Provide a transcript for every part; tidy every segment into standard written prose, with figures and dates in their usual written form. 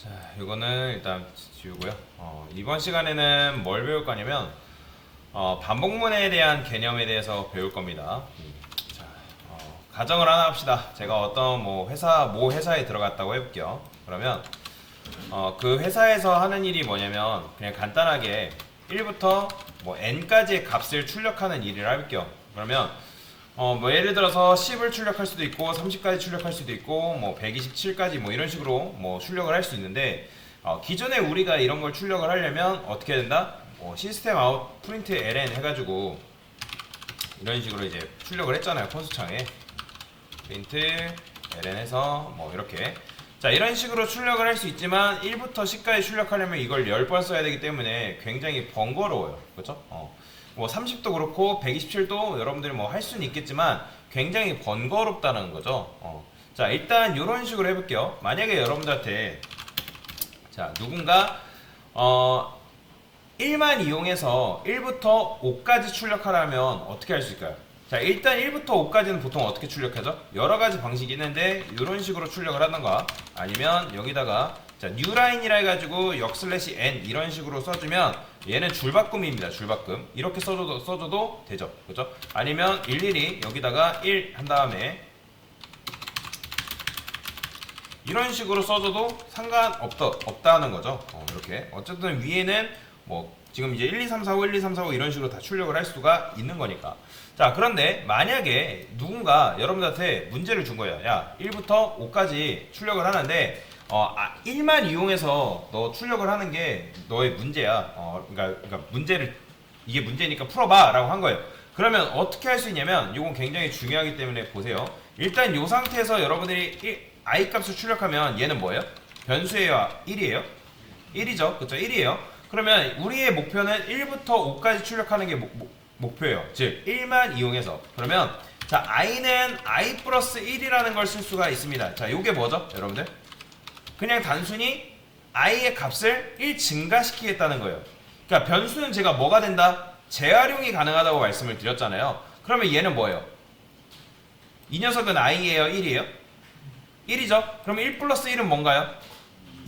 자, 이거는 일단 지우고요. 이번 시간에는 뭘 배울 거냐면 반복문에 대한 개념에 대해서 배울 겁니다. 자, 가정을 하나 합시다. 제가 어떤 모 회사에 들어갔다고 해볼게요. 그러면 그 회사에서 하는 일이 뭐냐면 그냥 간단하게 1부터 뭐 n까지의 값을 출력하는 일을 해볼게요. 그러면 뭐 예를 들어서 10을 출력할 수도 있고 30까지 출력할 수도 있고 뭐 127까지 뭐 이런 식으로 뭐 출력을 할 수 있는데 기존에 우리가 이런 걸 출력을 하려면 어떻게 해야 된다? 시스템 아웃 프린트 ln 해가지고 이런 식으로 이제 출력을 했잖아요. 콘솔창에 프린트 ln 해서 뭐 이렇게 자 이런 식으로 출력을 할 수 있지만 1부터 10까지 출력하려면 이걸 10번 써야 되기 때문에 굉장히 번거로워요. 그렇죠? 뭐 30도 그렇고 127도 여러분들이 뭐 할 수는 있겠지만 굉장히 번거롭다는 거죠. 자 일단 이런 식으로 해볼게요. 만약에 여러분들한테 자 누군가 1만 이용해서 1부터 5까지 출력하려면 어떻게 할 수 있을까요? 자 일단 1부터 5까지는 보통 어떻게 출력하죠? 여러가지 방식이 있는데 이런 식으로 출력을 하던가 아니면 여기다가 자 뉴라인이라 해가지고 역슬래시 n 이런 식으로 써주면 얘는 줄바꿈입니다. 줄바꿈 이렇게 써줘도 되죠. 그죠? 아니면 일일이 여기다가 1 한 다음에 이런 식으로 써줘도 상관없다는 거죠. 이렇게 어쨌든 위에는 뭐 지금 이제 1, 2, 3, 4, 5, 1, 2, 3, 4, 5 이런 식으로 다 출력을 할 수가 있는 거니까. 자 그런데 만약에 누군가 여러분들한테 문제를 준 거예요. 야 1부터 5까지 출력을 하는데 1만 이용해서 너 출력을 하는 게 너의 문제야. 그러니까 문제를 이게 문제니까 풀어봐 라고 한 거예요. 그러면 어떻게 할 수 있냐면 이건 굉장히 중요하기 때문에 보세요. 일단 이 상태에서 여러분들이 i 값을 출력하면 얘는 뭐예요? 변수예요? 1이에요? 1이죠. 그쵸? 1이에요. 그러면 우리의 목표는 1부터 5까지 출력하는 게 목표예요. 즉 1만 이용해서. 그러면 자 i는 i 플러스 1이라는 걸 쓸 수가 있습니다. 자 요게 뭐죠? 여러분들? 그냥 단순히 i의 값을 1 증가시키겠다는 거예요. 그러니까 변수는 제가 뭐가 된다? 재활용이 가능하다고 말씀을 드렸잖아요. 그러면 얘는 뭐예요? 이 녀석은 i예요? 1이에요? 1이죠? 그럼 1 플러스 1은 뭔가요?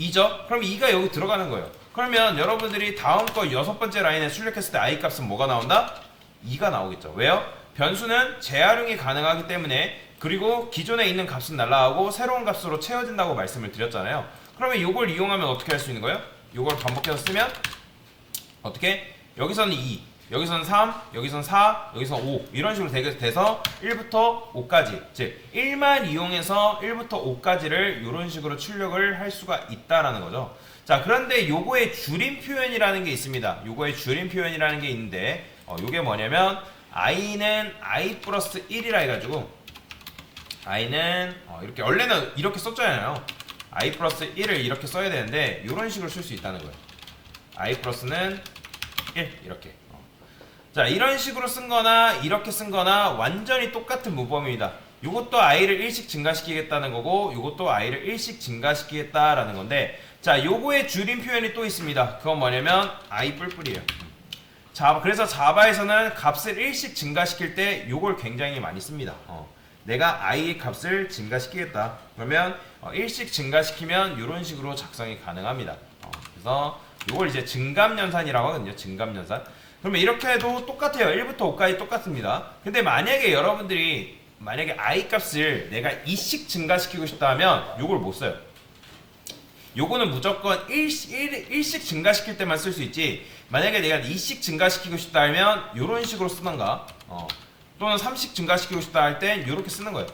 2죠? 그럼 2가 여기 들어가는 거예요. 그러면 여러분들이 다음 거 6번째 라인에 출력했을 때 i 값은 뭐가 나온다? 2가 나오겠죠. 왜요? 변수는 재활용이 가능하기 때문에 그리고 기존에 있는 값은 날라가고 새로운 값으로 채워진다고 말씀을 드렸잖아요. 그러면 이걸 이용하면 어떻게 할 수 있는 거예요? 이걸 반복해서 쓰면 어떻게? 여기서는 2, 여기서는 3, 여기서는 4, 여기서는 5 이런 식으로 돼서 1부터 5까지 즉 1만 이용해서 1부터 5까지를 이런 식으로 출력을 할 수가 있다라는 거죠. 자 그런데 요거의 줄임 표현이라는 게 있습니다. 요거의 줄임 표현이라는 게 있는데 요게 뭐냐면 i는 i 플러스 1이라 해가지고 i는 이렇게 원래는 이렇게 썼잖아요. i 플러스 1을 이렇게 써야 되는데 이런 식으로 쓸 수 있다는 거예요. i 플러스는 1 이렇게 자 이런 식으로 쓴 거나 이렇게 쓴 거나 완전히 똑같은 문법입니다. 요것도 i를 1씩 증가시키겠다는 거고 요것도 i를 1씩 증가시키겠다라는 건데 자 요거의 줄임 표현이 또 있습니다. 그건 뭐냐면 i 뿔뿔이에요. 그래서 자바에서는 값을 1씩 증가시킬 때 요걸 굉장히 많이 씁니다. 내가 i의 값을 증가시키겠다. 그러면 1씩 증가시키면 이런 식으로 작성이 가능합니다. 그래서 이걸 이제 증감연산이라고 하거든요. 증감연산. 그러면 이렇게 해도 똑같아요. 1부터 5까지 똑같습니다. 근데 만약에 여러분들이 i 값을 내가 2씩 증가시키고 싶다 하면 이걸 못 써요. 요거는 무조건 1씩 증가시킬 때만 쓸 수 있지 만약에 내가 2씩 증가시키고 싶다 하면 이런 식으로 쓰던가 또는 3씩 증가시키고 싶다 할 땐 이렇게 쓰는 거예요.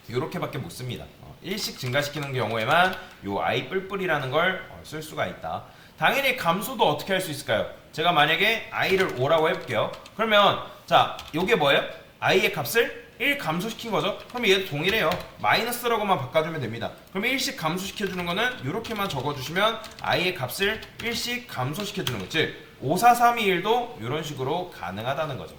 이렇게밖에 못 씁니다. 1씩 증가시키는 경우에만 요 i 뿔뿔이라는 걸 쓸 수가 있다. 당연히 감소도 어떻게 할 수 있을까요? 제가 만약에 i를 5라고 해볼게요. 그러면 자 요게 뭐예요? i의 값을 1 감소시킨 거죠? 그럼 얘도 동일해요. 마이너스라고만 바꿔주면 됩니다. 그럼 1씩 감소시켜주는 거는 이렇게만 적어주시면 i의 값을 1씩 감소시켜주는 거죠. 즉 5, 4, 3, 2, 1도 이런 식으로 가능하다는 거죠.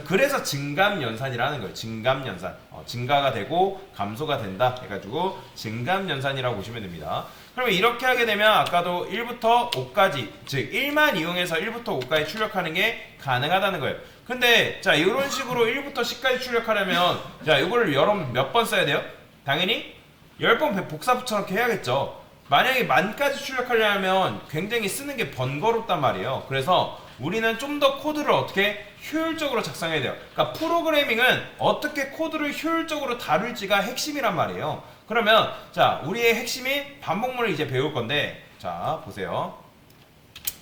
그래서 증감연산이라는 거예요. 증감연산. 증가가 되고 감소가 된다 해가지고 증감연산이라고 보시면 됩니다. 그러면 이렇게 하게 되면 아까도 1부터 5까지 즉 1만 이용해서 1부터 5까지 출력하는 게 가능하다는 거예요. 근데 자 이런 식으로 1부터 10까지 출력하려면 자 이거를 여러분 몇 번 써야 돼요? 당연히 10번 복사 붙여넣기 해야겠죠. 만약에 만까지 출력하려면 굉장히 쓰는 게 번거롭단 말이에요. 그래서 우리는 좀 더 코드를 어떻게 효율적으로 작성해야 돼요. 그러니까 프로그래밍은 어떻게 코드를 효율적으로 다룰지가 핵심이란 말이에요. 그러면 자, 우리의 핵심이 반복문을 이제 배울 건데, 자 보세요.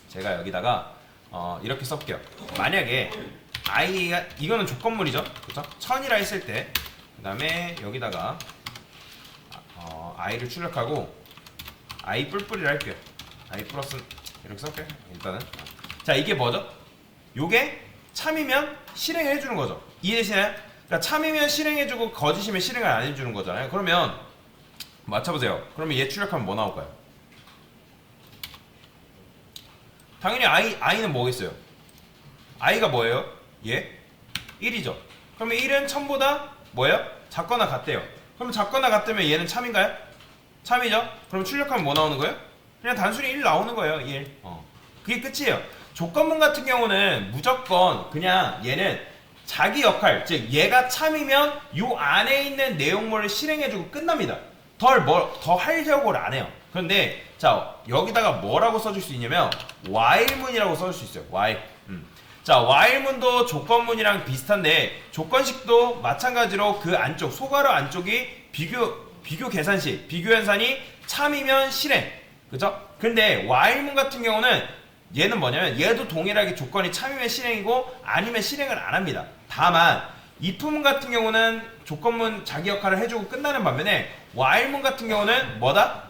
제가 여기다가 이렇게 써볼게요. 만약에 i가 이거는 조건문이죠, 그렇죠? 1000이라 했을 때, 그 다음에 여기다가 i를 출력하고 i 뿔뿔이라 할게요. i 플러스 이렇게 쓸게요. 일단은 자, 이게 뭐죠? 요게 참이면 실행을 해주는 거죠. 이해되시나요? 그러니까 참이면 실행해주고 거짓이면 실행을 안 해주는 거잖아요. 그러면 맞춰보세요. 그러면 얘 출력하면 뭐 나올까요? 당연히 i는 뭐겠어요? i가 뭐예요? 얘? 1이죠. 그러면 1은 1000보다 뭐예요? 작거나 같대요. 그럼 작거나 같다면 얘는 참인가요? 참이죠? 그럼 출력하면 뭐 나오는 거예요? 그냥 단순히 1 나오는 거예요. 1. 그게 끝이에요. 조건문 같은 경우는 무조건 그냥 얘는 자기 역할, 즉 얘가 참이면 요 안에 있는 내용물을 실행해주고 끝납니다. 더 하려고를 안 해요. 그런데 자, 여기다가 뭐라고 써줄 수 있냐면 while문이라고 써줄 수 있어요. while. 자, while문도 조건문이랑 비슷한데 조건식도 마찬가지로 그 안쪽, 소괄호 안쪽이 비교 계산식, 비교 연산이 참이면 실행. 그죠? 근데 while문 같은 경우는 얘는 뭐냐면 얘도 동일하게 조건이 참이면 실행이고 아니면 실행을 안 합니다. 다만 if문 같은 경우는 조건문 자기 역할을 해주고 끝나는 반면에 while문 같은 경우는 뭐다?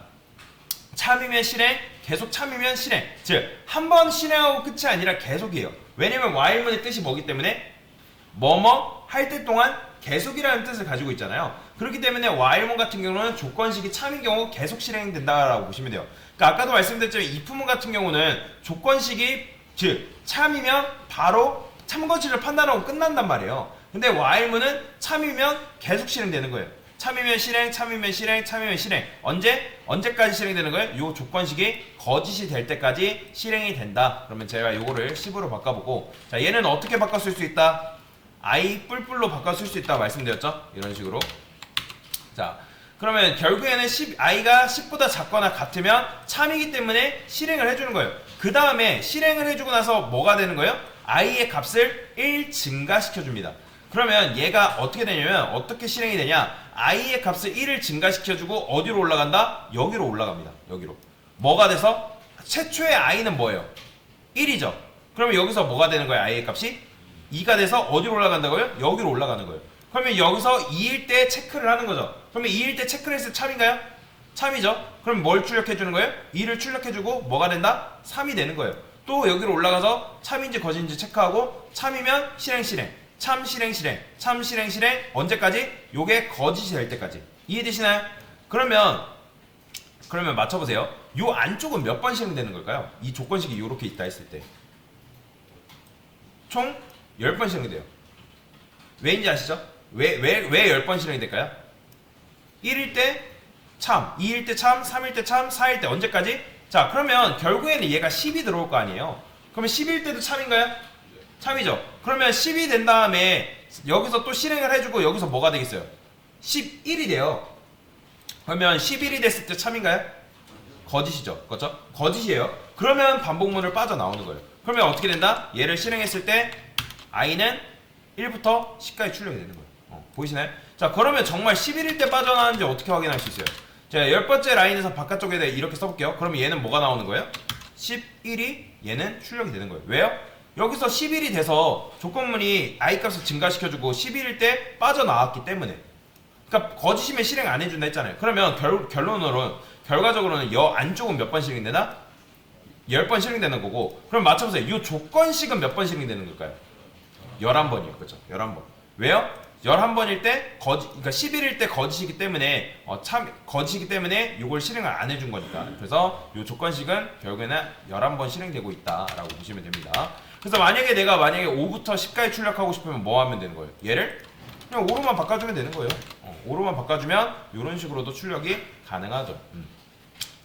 참이면 실행, 계속 참이면 실행. 즉 한 번 실행하고 끝이 아니라 계속이에요. 왜냐면 while문의 뜻이 뭐기 때문에 뭐뭐 할 때 동안 계속이라는 뜻을 가지고 있잖아요. 그렇기 때문에 while문 같은 경우는 조건식이 참인 경우 계속 실행된다라고 보시면 돼요. 그러니까 아까도 말씀드렸지만 if문 같은 경우는 조건식이 즉 참이면 바로 참거치를 판단하고 끝난단 말이에요. 근데 while문은 참이면 계속 실행되는 거예요. 참이면 실행, 참이면 실행, 참이면 실행. 언제까지 실행되는 거예요? 요 조건식이 거짓이 될 때까지 실행이 된다. 그러면 제가 요거를 10으로 바꿔보고, 자, 얘는 어떻게 바꿔 쓸 수 있다? i 뿔뿔로 바꿔 쓸 수 있다고 말씀드렸죠? 이런 식으로. 자, 그러면 결국에는 i가 10보다 작거나 같으면 참이기 때문에 실행을 해주는 거예요. 그 다음에 실행을 해주고 나서 뭐가 되는 거예요? i의 값을 1 증가시켜줍니다. 그러면 얘가 어떻게 되냐면 어떻게 실행이 되냐? i의 값을 1을 증가시켜주고 어디로 올라간다? 여기로 올라갑니다. 여기로. 뭐가 돼서? 최초의 i는 뭐예요? 1이죠. 그러면 여기서 뭐가 되는 거예요? i의 값이? 2가 돼서 어디로 올라간다고요? 여기로 올라가는 거예요. 그러면 여기서 2일 때 체크를 하는 거죠. 그러면 2일 때 체크를 했을 때 참인가요? 참이죠. 그럼 뭘 출력해주는 거예요? 2를 출력해주고 뭐가 된다? 3이 되는 거예요. 또 여기로 올라가서 참인지 거짓인지 체크하고 참이면 실행 참 실행 참 실행 언제까지? 요게 거짓이 될 때까지. 이해되시나요? 그러면 맞춰보세요. 요 안쪽은 몇 번 실행되는 걸까요? 이 조건식이 요렇게 있다 했을 때 총 10번 실행이 돼요. 왜인지 아시죠? 왜 10번 실행이 될까요? 1일 때 참, 2일 때 참, 3일 때 참, 4일 때 언제까지? 자, 그러면 결국에는 얘가 10이 들어올 거 아니에요. 그러면 10일 때도 참인가요? 참이죠. 그러면 10이 된 다음에 여기서 또 실행을 해주고 여기서 뭐가 되겠어요? 11이 돼요. 그러면 11이 됐을 때 참인가요? 거짓이죠. 그렇죠? 거짓이에요. 그러면 반복문을 빠져나오는 거예요. 그러면 어떻게 된다? 얘를 실행했을 때 i는 1부터 10까지 출력이 되는 거예요. 보이시나요? 자, 그러면 정말 11일 때 빠져나왔는지 어떻게 확인할 수 있어요? 자, 10번째 라인에서 바깥쪽에 이렇게 써볼게요. 그러면 얘는 뭐가 나오는 거예요? 11이 얘는 출력이 되는 거예요. 왜요? 여기서 11이 돼서 조건문이 i 값을 증가시켜주고 11일 때 빠져나왔기 때문에. 그러니까 거짓이면 실행 안 해준다 했잖아요. 그러면 결과적으로는 여 안쪽은 몇 번 실행되나? 10번 실행되는 거고. 그럼 맞춰보세요. 이 조건식은 몇 번 실행되는 걸까요? 11번이에요. 그렇죠? 11번. 왜요? 11번일 때 그러니까 11일 때 거짓이기 때문에 거짓이기 때문에 이걸 실행을 안 해준 거니까. 그래서 이 조건식은 결국에는 11번 실행되고 있다라고 보시면 됩니다. 그래서 만약에 내가 5부터 10까지 출력하고 싶으면 뭐 하면 되는 거예요? 얘를 그냥 5로만 바꿔주면 되는 거예요. 5로만 바꿔주면 이런 식으로도 출력이 가능하죠.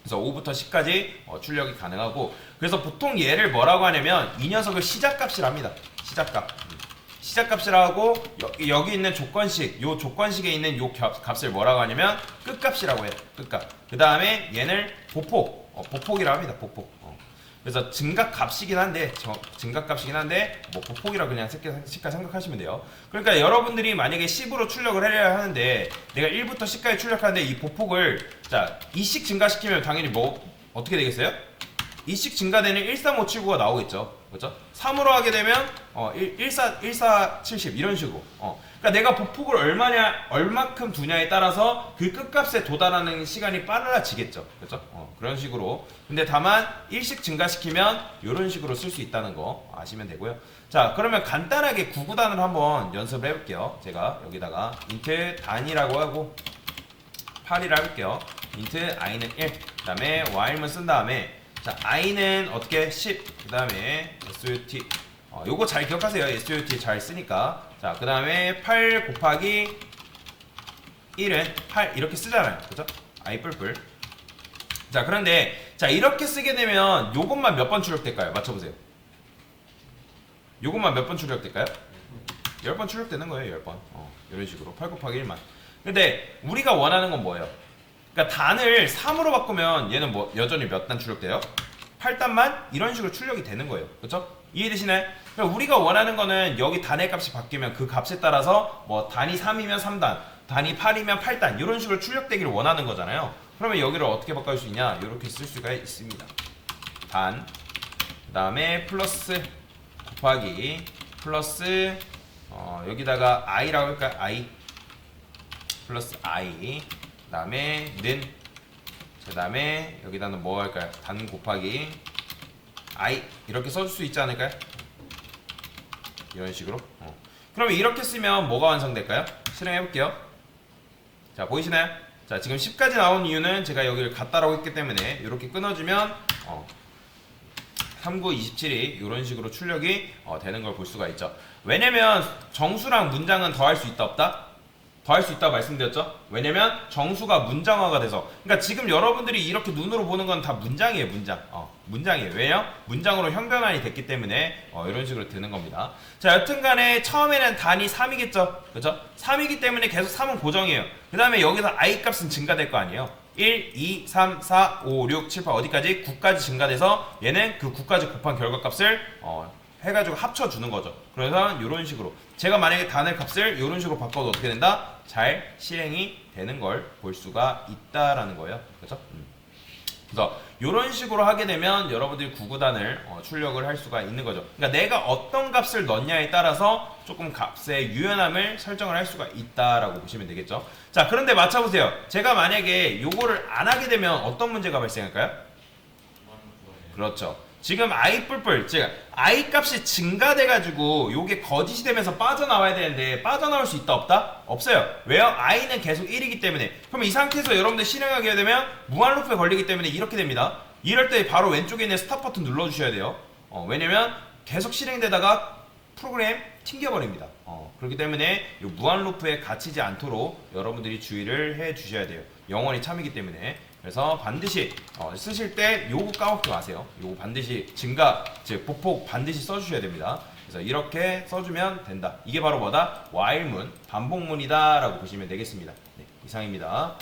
그래서 5부터 10까지 출력이 가능하고, 그래서 보통 얘를 뭐라고 하냐면 이 녀석을 시작값이라 합니다. 시작값이라고 여기 있는 조건식, 요 조건식에 있는 요 값을 뭐라고 하냐면 끝값이라고 해요. 끝값. 그 다음에 얘를 보폭, 보폭이라고 합니다. 보폭. 그래서 증가값이긴 한데, 증가값이긴 한데 뭐 보폭이라 그냥 쉽게 생각하시면 돼요. 그러니까 여러분들이 만약에 10으로 출력을 해야 하는데 내가 1부터 10까지 출력하는데 이 보폭을 자 2씩 증가시키면 당연히 뭐 어떻게 되겠어요? 2씩 증가되는 13579가 나오겠죠. 그렇죠? 3으로 하게 되면 1470 이런 식으로. 그러니까 내가 보폭을 얼마큼 두냐에 따라서 그 끝값에 도달하는 시간이 빨라지겠죠. 그렇죠? 그런 식으로. 근데 다만 1씩 증가시키면 이런 식으로 쓸 수 있다는 거 아시면 되고요. 자, 그러면 간단하게 구구단을 한번 연습을 해볼게요. 제가 여기다가 int 단이라고 하고 8이라 할게요. int i는 1, 그 다음에 while문 쓴 다음에 자, i는 어떻게 10, 그 다음에 SOT 요거 잘 기억하세요. SOT 잘 쓰니까. 자, 그 다음에 8 곱하기 1은 8 이렇게 쓰잖아요. 그죠? i 뿔뿔. 자, 그런데 자 이렇게 쓰게 되면 요것만 몇 번 출력될까요? 맞춰보세요. 요것만 몇 번 출력될까요? 10번 출력되는 거예요. 10번. 이런 식으로 8 곱하기 1만. 근데 우리가 원하는 건 뭐예요? 그러니까 단을 3으로 바꾸면 얘는 뭐 여전히 몇 단 출력돼요? 8단만 이런 식으로 출력이 되는 거예요. 그렇죠? 이해되시나요? 그러니까 우리가 원하는 거는 여기 단의 값이 바뀌면 그 값에 따라서 뭐 단이 3이면 3단, 단이 8이면 8단 이런 식으로 출력되기를 원하는 거잖아요. 그러면 여기를 어떻게 바꿀 수 있냐? 이렇게 쓸 수가 있습니다. 단, 그 다음에 플러스 곱하기 플러스 여기다가 i라고 할까요? i 플러스 i 그 다음에 는, 그 다음에 여기다는 뭐 할까요? 단 곱하기 i 이렇게 써줄 수 있지 않을까요? 이런 식으로. 그러면 이렇게 쓰면 뭐가 완성될까요? 실행해 볼게요. 자, 보이시나요? 자, 지금 10까지 나온 이유는 제가 여기를 갖다라고 했기 때문에 이렇게 끊어주면 39, 27이 이런 식으로 출력이 되는 걸 볼 수가 있죠. 왜냐면 정수랑 문장은 더할 수 있다 없다? 더할 수 있다고 말씀드렸죠? 왜냐면 정수가 문장화가 돼서, 그러니까 지금 여러분들이 이렇게 눈으로 보는 건 다 문장이에요. 문장. 문장이에요. 왜요? 문장으로 형변환이 됐기 때문에 이런 식으로 되는 겁니다. 자, 여튼간에 처음에는 단이 3이겠죠? 그죠? 3이기 때문에 계속 3은 고정이에요. 그 다음에 여기서 i 값은 증가될 거 아니에요. 1, 2, 3, 4, 5, 6, 7, 8 어디까지? 9까지 증가돼서 얘는 그 9까지 곱한 결과값을 해가지고 합쳐주는 거죠. 그래서 이런 식으로 제가 만약에 단의 값을 이런 식으로 바꿔도 어떻게 된다? 잘 실행이 되는 걸 볼 수가 있다라는 거예요. 그렇죠? 그래서 이런 식으로 하게 되면 여러분들이 구구단을 출력을 할 수가 있는 거죠. 그러니까 내가 어떤 값을 넣냐에 따라서 조금 값의 유연함을 설정을 할 수가 있다라고 보시면 되겠죠. 자, 그런데 맞춰보세요. 제가 만약에 요거를 안 하게 되면 어떤 문제가 발생할까요? 그렇죠. 지금 i 뿔뿔, 즉 i 값이 증가돼가지고 요게 거짓이 되면서 빠져나와야 되는데 빠져나올 수 있다 없다? 없어요. 왜요? i는 계속 1이기 때문에. 그럼 이 상태에서 여러분들 실행하게 되면 무한 루프에 걸리기 때문에 이렇게 됩니다. 이럴 때 바로 왼쪽에 있는 스탑 버튼 눌러주셔야 돼요. 왜냐면 계속 실행되다가 프로그램 튕겨버립니다. 그렇기 때문에 이 무한 루프에 갇히지 않도록 여러분들이 주의를 해 주셔야 돼요. 영원히 참이기 때문에. 그래서 반드시 쓰실 때 요거 까먹지 마세요. 요거 반드시 증가, 즉 보폭 반드시 써주셔야 됩니다. 그래서 이렇게 써주면 된다. 이게 바로 뭐다? while문, 반복문이다 라고 보시면 되겠습니다. 네, 이상입니다.